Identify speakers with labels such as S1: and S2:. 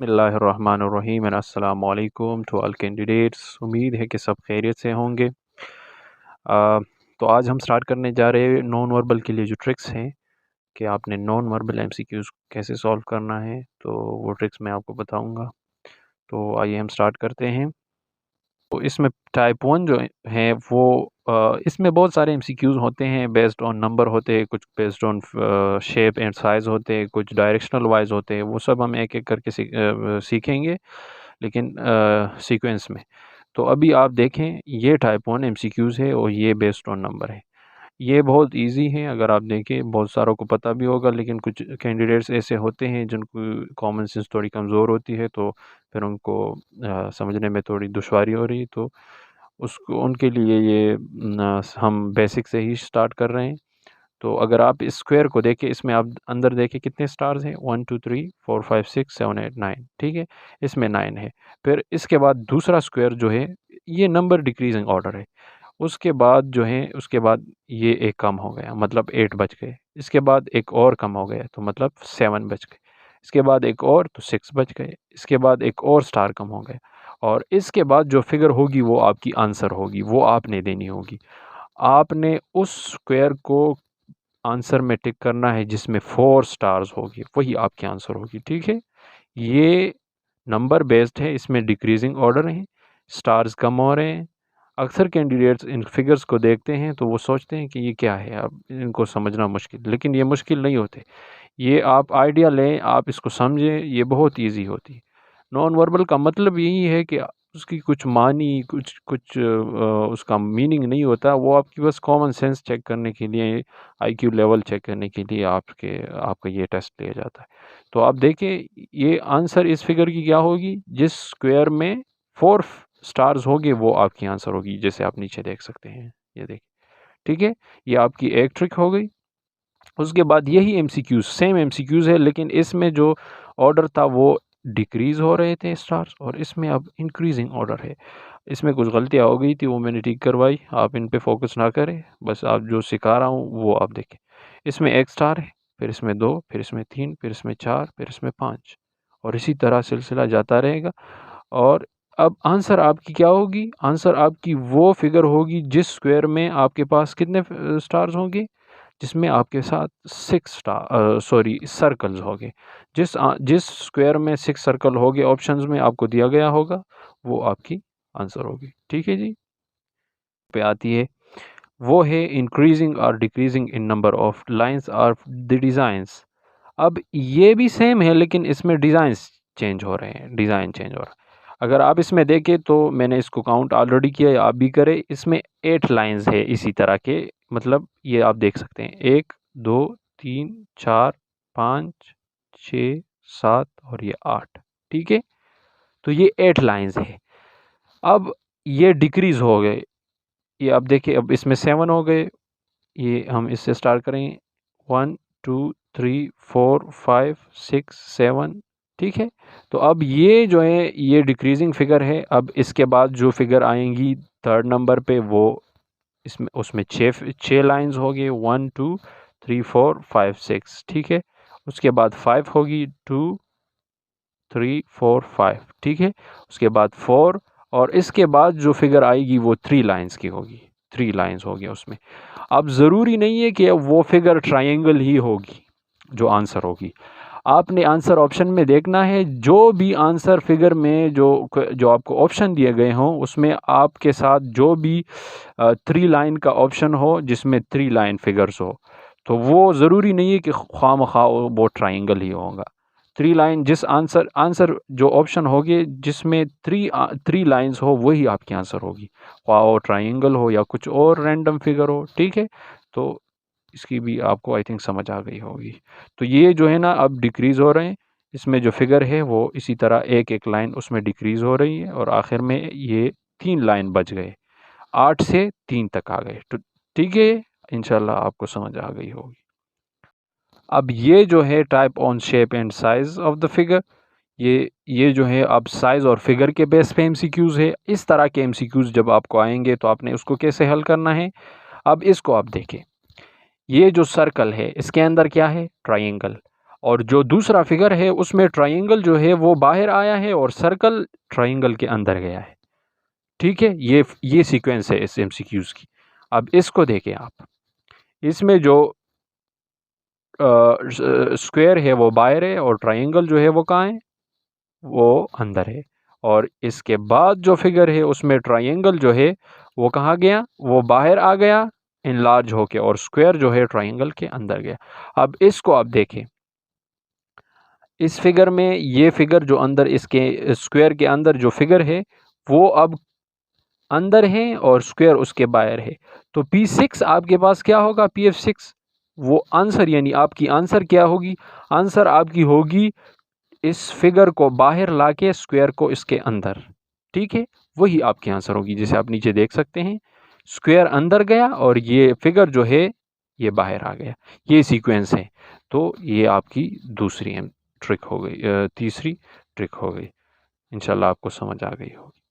S1: बिस्मिल्लाहिर्रहमानिर्रहीम एंड अस्सलाम वालेकुम टू ऑल कैंडिडेट्स। उम्मीद है कि सब खैरियत से होंगे। तो आज हम स्टार्ट करने जा रहे हैं नॉन वर्बल के लिए जो ट्रिक्स हैं कि आपने नॉन वर्बल एमसीक्यूज़ कैसे सॉल्व करना है, तो वो ट्रिक्स मैं आपको बताऊंगा। तो आइए हम स्टार्ट करते हैं। तो इसमें टाइप 1 जो है वो इसमें बहुत सारे एमसीक्यूज़ होते हैं, बेस्ड ऑन नंबर होते हैं, कुछ based on shape and size होते हैं, कुछ डायरेक्शनल वाइज होते हैं। वो सब हम एक एक करके सीखेंगे, लेकिन सीक्वेंस में। तो अभी आप देखें, ये टाइप 1 एमसीक्यूज़ है और ये बेस्ड ऑन नंबर है। ये बहुत इजी है, अगर आप देखें बहुत सारों को पता भी होगा, लेकिन कुछ कैंडिडेट्स ऐसे होते हैं जिनको कॉमन सेंस थोड़ी कमज़ोर होती है, तो फिर उनको समझने में थोड़ी दुश्वारी हो रही। तो उसको उनके लिए ये हम बेसिक से ही स्टार्ट कर रहे हैं। तो अगर आप इस स्क्वायर को देखें, इसमें आप अंदर देखें कितने स्टार्स हैं, 1 2 3 4 5 6 7 8 9, ठीक है। इसमें 9 है। फिर इसके बाद दूसरा स्क्वायर जो है, ये नंबर डिक्रीजिंग ऑर्डर है। उसके बाद जो है, उसके बाद ये एक कम हो गया, मतलब 8 बच गए। इसके बाद एक और कम हो गया, तो मतलब 7 बच गए। इसके बाद एक और, तो 6 बच गए। इसके बाद एक और स्टार कम हो गया, और इसके बाद जो फिगर होगी वो आपकी आंसर होगी, वो आपने देनी होगी। आपने उस स्क्वायर को आंसर में टिक करना है जिसमें 4 स्टार्स होगी, वही आपकी आंसर होगी, ठीक है। ये नंबर बेस्ड है, इसमें डिक्रीजिंग ऑर्डर है, स्टार्स कम हो रहे हैं। अक्सर कैंडिडेट्स इन फिगर्स को देखते हैं तो वो सोचते हैं कि ये क्या है, अब इनको समझना मुश्किल, लेकिन ये मुश्किल नहीं होते। ये आप आइडिया लें, आप इसको समझें, ये बहुत इजी होती है। नॉन वर्बल का मतलब यही है कि उसकी कुछ मानी, कुछ कुछ उसका मीनिंग नहीं होता, वो आपकी बस कॉमन सेंस चेक करने के लिए, आईक्यू लेवल चेक करने के लिए आपका ये टेस्ट लिया जाता है। तो आप देखें, ये आंसर इस फिगर की क्या होगी, जिस स्क्वायर में 4 स्टार्स होंगे वो आपकी आंसर होगी, जैसे आप नीचे देख सकते हैं, ये देखिए, ठीक है। ये आपकी एक ट्रिक हो गई। उसके बाद यही एमसीक्यूज, सेम एमसीक्यूज है, लेकिन इसमें जो ऑर्डर था वो डिक्रीज हो रहे थे स्टार्स, और इसमें अब इंक्रीजिंग ऑर्डर है। इसमें कुछ गलतियाँ हो गई थी, वो मैंने ठीक करवाई। आप इन पे फोकस ना करें, बस आप जो सिखा रहा हूँ वो आप देखें। इसमें एक स्टार है, फिर इसमें 2, फिर इसमें 3, फिर इसमें 4, फिर इसमें 5, और इसी तरह सिलसिला जाता रहेगा। और अब आंसर आपकी क्या होगी, आंसर आपकी वो फिगर होगी जिस स्क्वायर में आपके पास कितने स्टार्स होंगे, जिसमें आपके साथ 6 सर्कल्स होंगे। जिस स्क्वायर में 6 सर्कल होंगे, ऑप्शंस में आपको दिया गया होगा, वो आपकी आंसर होगी, ठीक है जी। पे आती है, वो है इंक्रीजिंग और decreasing in number of lines और द डिज़ाइंस। अब ये भी सेम है, लेकिन इसमें डिज़ाइंस चेंज हो रहे हैं, डिज़ाइन चेंज हो रहा है। अगर आप इसमें देखें तो मैंने इसको काउंट ऑलरेडी किया है, आप भी करें। इसमें 8 लाइंस है इसी तरह के, मतलब ये आप देख सकते हैं, 1 2 3 4 5 6 7 और ये 8, ठीक है। तो ये 8 लाइंस है। अब ये डिक्रीज हो गए, ये आप देखिए, अब इसमें 7 हो गए। ये हम इससे स्टार्ट करें, 1 2 3 4 5 6 7, ठीक है। तो अब ये जो है, ये डिक्रीजिंग फिगर है। अब इसके बाद जो फिगर आएंगी थर्ड नंबर पे, वो इसमें उसमें 6 लाइंस होगी, 1 2 3 4 5 6, ठीक है। उसके बाद 5 होगी, 2 3 4 5, ठीक है। उसके बाद 4, और इसके बाद जो फिगर आएगी वो 3 लाइंस की होगी, 3 लाइंस होगी उसमें। अब ज़रूरी नहीं है कि वो फिगर ट्रायंगल ही होगी जो आंसर होगी। आपने आंसर ऑप्शन में देखना है, जो भी आंसर फिगर में जो आपको ऑप्शन दिए गए हों, उसमें आपके साथ जो भी 3 लाइन का ऑप्शन हो, जिसमें 3 लाइन फिगर्स हो, तो वो ज़रूरी नहीं है कि ख्वामख्वाह वो ट्रायंगल ही होगा। 3 लाइन, जिस आंसर आंसर जो ऑप्शन होगे जिसमें 3 लाइंस हो, वही आपकी आंसर होगी, ख्वाह वो ट्रायंगल हो या कुछ और रैंडम फिगर हो, ठीक है। तो इसकी भी आपको आई थिंक समझ आ गई होगी। तो ये जो है ना, अब डिक्रीज़ हो रहे हैं। इसमें जो फिगर है वो इसी तरह एक एक लाइन उसमें डिक्रीज़ हो रही है, और आखिर में ये 3 लाइन बच गए, 8 से 3 तक आ गए। तो ठीक है, इंशाल्लाह आपको समझ आ गई होगी। अब ये जो है type on shape and size of the figure, ये जो है अब साइज़ और फिगर के बेस पे एमसीक्यूज़ है। इस तरह के एमसीक्यूज़ जब आपको आएंगे तो आपने उसको कैसे हल करना है। अब इसको आप देखें, ये जो सर्कल है इसके अंदर क्या है, ट्रायंगल। और जो दूसरा फिगर है उसमें ट्रायंगल जो है वो बाहर आया है और सर्कल ट्रायंगल के अंदर गया है। ठीक है, ये सीक्वेंस है इस एमसीक्यूज की। अब इसको देखें आप, इसमें जो स्क्वायर है वो बाहर है और ट्रायंगल जो है वो कहाँ है, वो अंदर है। और इसके बाद जो फिगर है उसमें ट्रायंगल जो है वो कहाँ गया, वो बाहर आ गया इनलार्ज होके, और स्क्वायर जो है ट्रायंगल के अंदर गया। अब इसको आप देखें, इस फिगर में ये फिगर जो अंदर इसके स्क्वायर के अंदर जो फिगर है वो अब अंदर है और स्क्वायर उसके बाहर है। तो P6 आपके पास क्या होगा, PF6 वो आंसर, यानी आपकी आंसर क्या होगी, आंसर आपकी होगी इस फिगर को बाहर लाके स्क्वायर को इसके अंदर। ठीक है, वही आपकी आंसर होगी, जैसे आप नीचे देख सकते हैं स्क्वायर अंदर गया और ये फिगर जो है ये बाहर आ गया। ये सीक्वेंस है। तो ये आपकी दूसरी ट्रिक हो गई, तीसरी ट्रिक हो गई। इंशाल्लाह आपको समझ आ गई होगी।